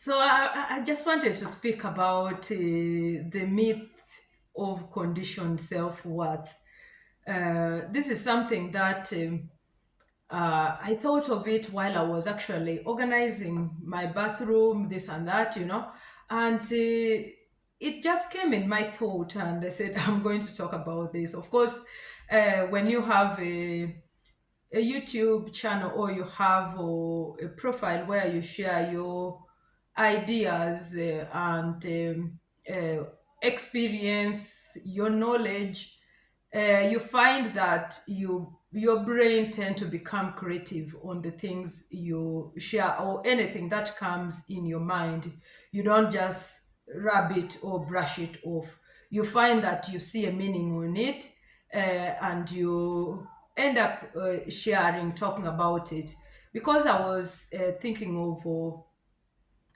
So I just wanted to speak about the myth of conditioned self-worth. This is something that I thought of it while I was actually organizing my bathroom, this and that, and it just came in my thought, and I said, I'm going to talk about this. Of course, when you have a YouTube channel or you have a profile where you share your ideas and uh, experience, your knowledge, you find that your brain tend to become creative on the things you share or anything that comes in your mind. You don't just rub it or brush it off. You find that you see a meaning on it, and you end up sharing, talking about it. Because I was thinking of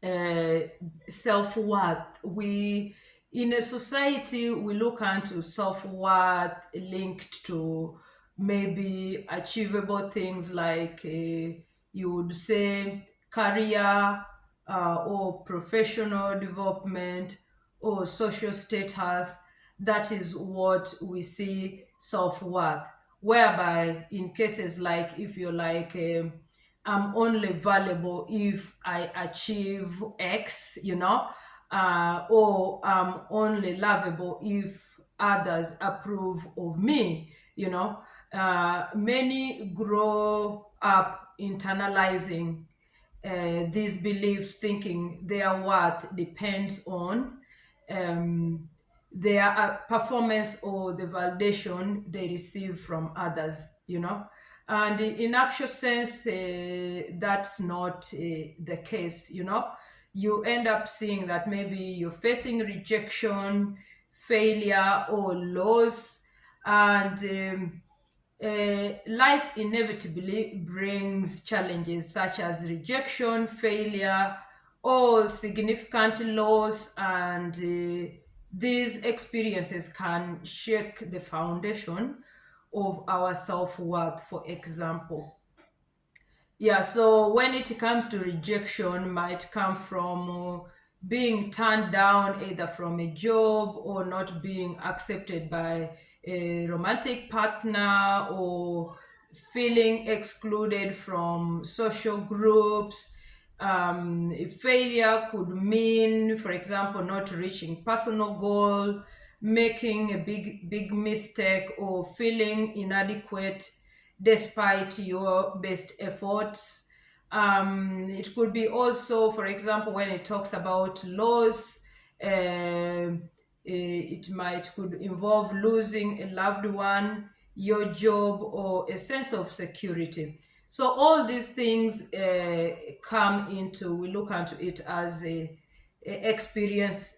uh, self-worth. We In a society we look into self-worth linked to maybe achievable things like you would say career, or professional development or social status. That is what we see self-worth, whereby in cases like if you're like I'm only valuable if I achieve X, or I'm only lovable if others approve of me, Many grow up internalizing these beliefs, thinking their worth depends on um, their performance or the validation they receive from others, And in actual sense, that's not the case, You end up seeing that maybe you're facing rejection, failure, or loss, and life inevitably brings challenges such as rejection, failure, or significant loss, and these experiences can shake the foundation of our self worth, for example. Yeah, so when it comes to rejection, might come from being turned down either from a job or not being accepted by a romantic partner or feeling excluded from social groups. Failure could mean, for example, not reaching personal goal, making a big mistake, or feeling inadequate despite your best efforts. It could be also, for example, when it talks about loss, it might could involve losing a loved one, your job, or a sense of security. So all these things come into, we look into it as experiences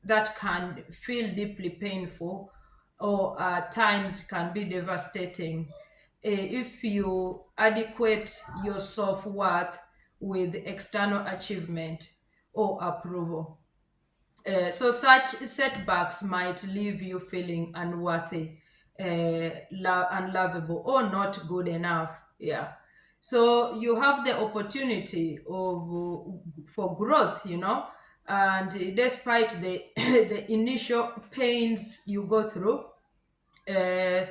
that can feel deeply painful or at times can be devastating if you adequate your self-worth with external achievement or approval. So such setbacks might leave you feeling unworthy, unlovable, or not good enough. Yeah. So you have the opportunity of for growth, and despite the the initial pains you go through, uh,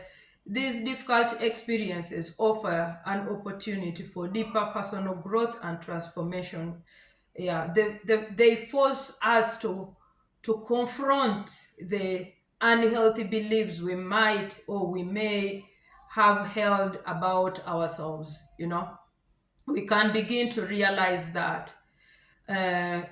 these difficult experiences offer an opportunity for deeper personal growth and transformation. Yeah, they force us to confront the unhealthy beliefs we might or we may have held about ourselves. We can begin to realize that uh,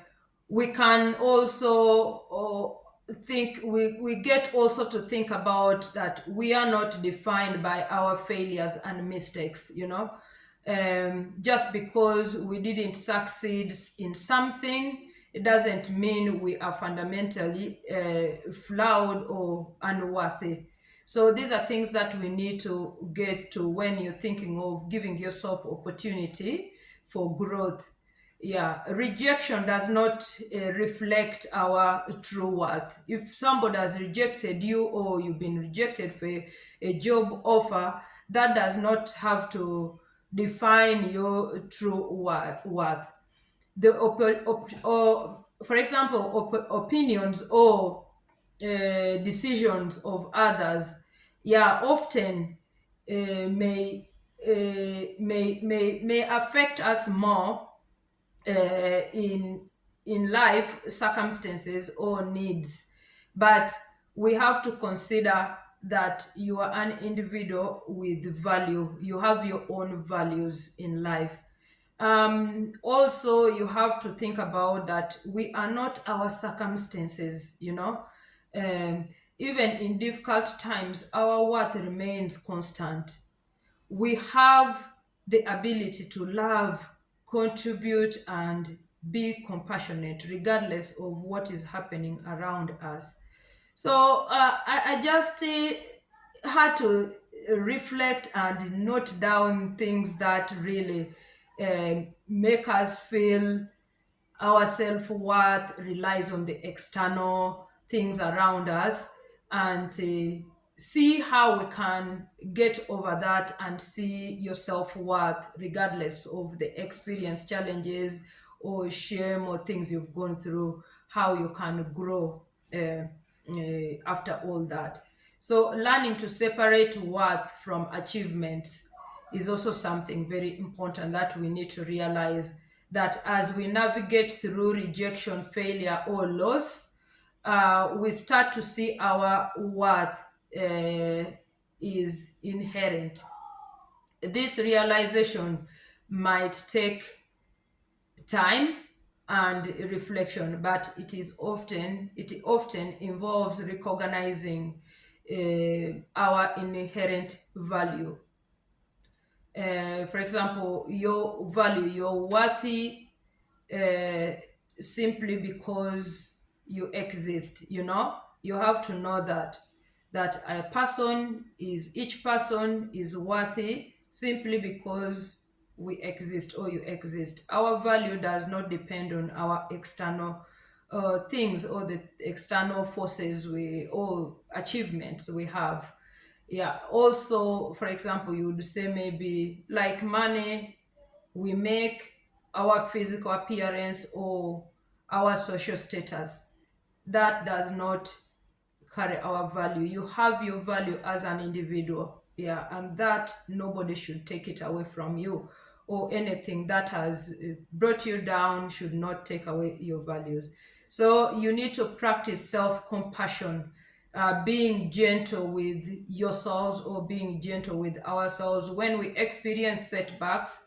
we can also think we get also to think about that we are not defined by our failures and mistakes, just because we didn't succeed in something, it doesn't mean we are fundamentally flawed or unworthy. So these are things that we need to get to when you're thinking of giving yourself opportunity for growth. Yeah, rejection does not reflect our true worth. If somebody has rejected you or you've been rejected for a job offer, that does not have to define your true worth. or for example, opinions or decisions of others, yeah, often may affect us more in life circumstances or needs. But we have to consider that you are an individual with value. You have your own values in life. Also, you have to think about that we are not our circumstances, you know. um, Even in difficult times, our worth remains constant. We have the ability to love, contribute, and be compassionate regardless of what is happening around us. So I just had to reflect and note down things that really make us feel our self-worth relies on the external things around us, and see how we can get over that and see your self-worth regardless of the experience, challenges, or shame, or things you've gone through, how you can grow after all that. So learning to separate worth from achievement is also something very important that we need to realize, that as we navigate through rejection, failure, or loss, we start to see our worth is inherent. This realization might take time and reflection, but it often involves recognizing our inherent value. For example, your value, you're worthy uh, simply because you exist. You know, you have to know that each person is worthy simply because we exist, or you exist. Our value does not depend on our external things, or the external forces we or achievements we have. Yeah, also, for example, you would say maybe like money we make, our physical appearance, or our social status, that does not carry our value. You have your value as an individual, yeah, and that nobody should take it away from you, or anything that has brought you down should not take away your values. So you need to practice self-compassion, being gentle with yourselves, or being gentle with ourselves when we experience setbacks,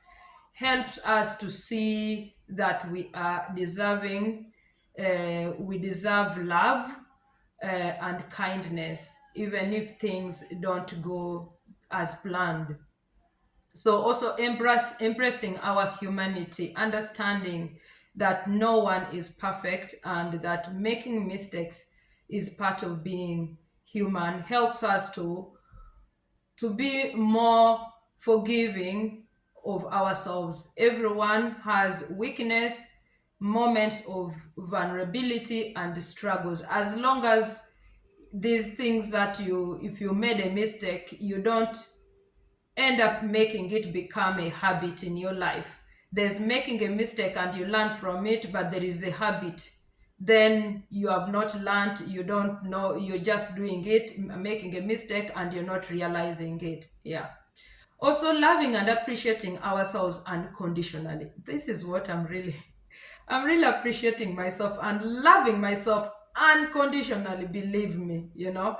helps us to see that we are deserving, we deserve love and kindness, even if things don't go as planned. So also embracing our humanity, understanding that no one is perfect, and that making mistakes is part of being human, helps us to be more forgiving of ourselves. Everyone has weakness, moments of vulnerability, and struggles. As long as these things that if you made a mistake, you don't end up making it become a habit in your life. There's making a mistake and you learn from it, but there is a habit. Then you have not learned, you don't know, you're just doing it, making a mistake, and you're not realizing it. Yeah. Also, loving and appreciating ourselves unconditionally. This is what I'm really appreciating myself and loving myself unconditionally, believe me, you know.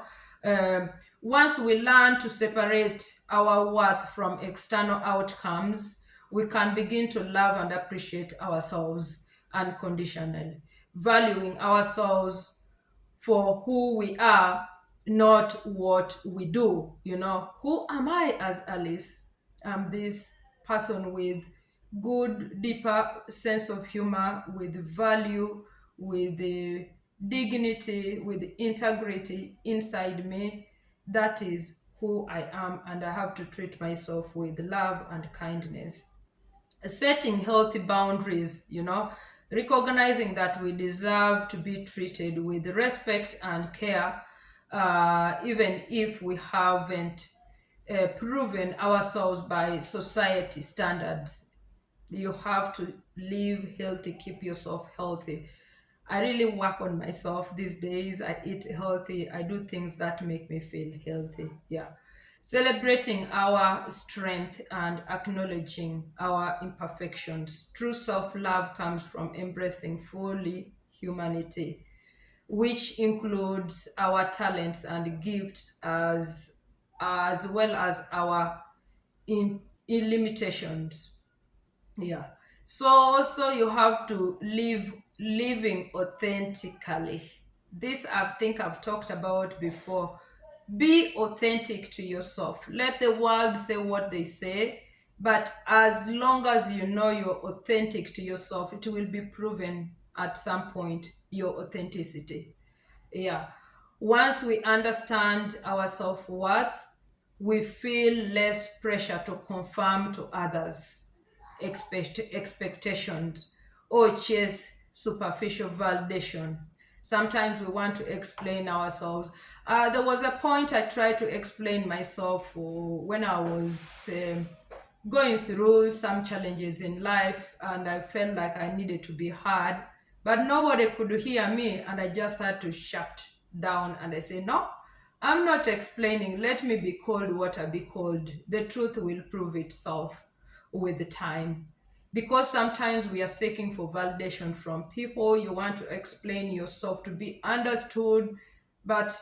Once we learn to separate our worth from external outcomes, we can begin to love and appreciate ourselves unconditionally, valuing ourselves for who we are, not what we do. You know, who am I as Alice? I'm this person with good, deeper sense of humor, with value, with the dignity, with integrity inside me. That is who I am, and I have to treat myself with love and kindness. Setting healthy boundaries, you know, recognizing that we deserve to be treated with respect and care, even if we haven't proven ourselves by society standards. You have to live healthy, keep yourself healthy. I really work on myself these days. I eat healthy. I do things that make me feel healthy. Yeah. Celebrating our strength and acknowledging our imperfections. True self love comes from embracing fully humanity, which includes our talents and gifts as well as our in limitations. Yeah. So also you have to live living authentically. This I think I've talked about before. Be authentic to yourself. Let the world say what they say, but as long as you know you're authentic to yourself, it will be proven at some point your authenticity. Yeah. Once we understand our self worth, we feel less pressure to conform to others' expectations or chase superficial validation. Sometimes we want to explain ourselves. There was a point I tried to explain myself when I was going through some challenges in life, and I felt like I needed to be heard, but nobody could hear me, and I just had to shut down and I say, no, I'm not explaining. Let me be called what I be called. The truth will prove itself with the time. Because sometimes we are seeking for validation from people. You want to explain yourself to be understood, but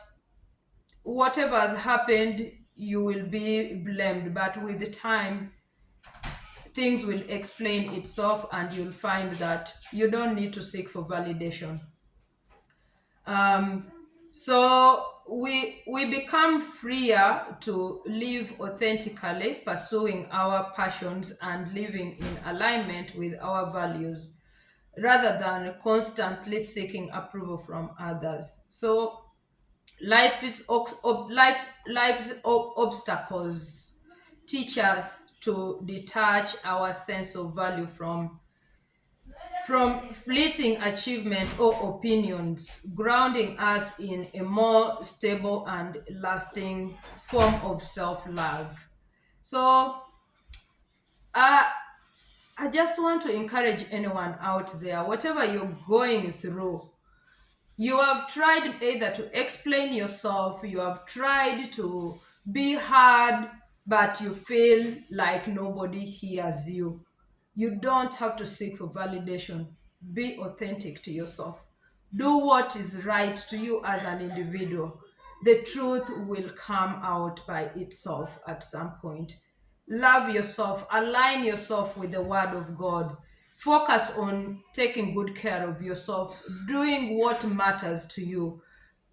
whatever has happened, you will be blamed. But with the time, things will explain itself and you'll find that you don't need to seek for validation. um, so we become freer to live authentically, pursuing our passions and living in alignment with our values rather than constantly seeking approval from others. So life's obstacles teach us to detach our sense of value from fleeting achievement or opinions, grounding us in a more stable and lasting form of self-love. So uh, I just want to encourage anyone out there, whatever you're going through, you have tried either to explain yourself, you have tried to be heard, but you feel like nobody hears you. You don't have to seek for validation. Be authentic to yourself. Do what is right to you as an individual. The truth will come out by itself at some point. Love yourself, align yourself with the Word of God. Focus on taking good care of yourself, doing what matters to you.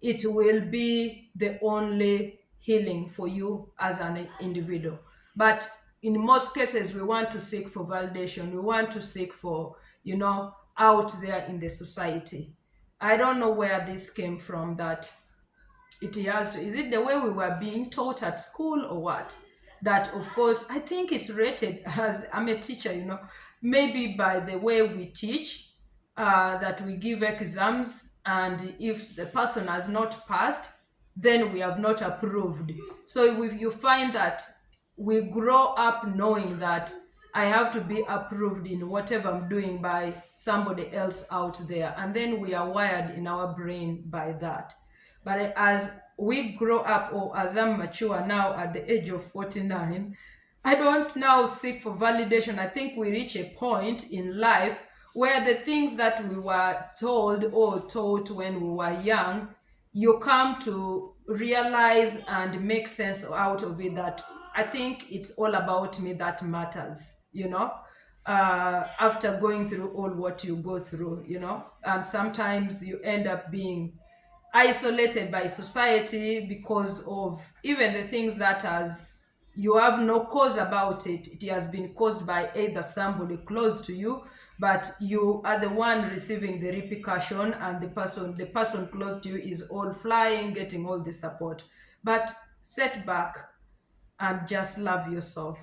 It will be the only healing for you as an individual. But in most cases, we want to seek for validation. We want to seek for, out there in the society. I don't know where this came from, that it has is it the way we were being taught at school or what? That of course I think it's rated as, I'm a teacher, maybe by the way we teach, that we give exams, and if the person has not passed, then we have not approved. So if you find that we grow up knowing that I have to be approved in whatever I'm doing by somebody else out there, and then we are wired in our brain by that. But as we grow up, or as I'm mature now at the age of 49, I don't now seek for validation. I think we reach a point in life where the things that we were told or taught when we were young, you come to realize and make sense out of it, that I think it's all about me that matters, after going through all what you go through, and sometimes you end up being isolated by society because of even the things that has you have no cause about it. It has been caused by either somebody close to you, but you are the one receiving the repercussion, and the person close to you is all flying, getting all the support. But set back and just love yourself.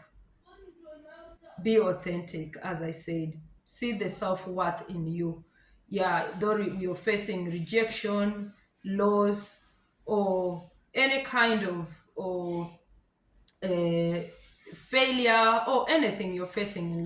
Be authentic, as I said. See the self-worth in you. Yeah, though you're facing rejection, loss, or any kind of or uh, failure, or anything you're facing in life,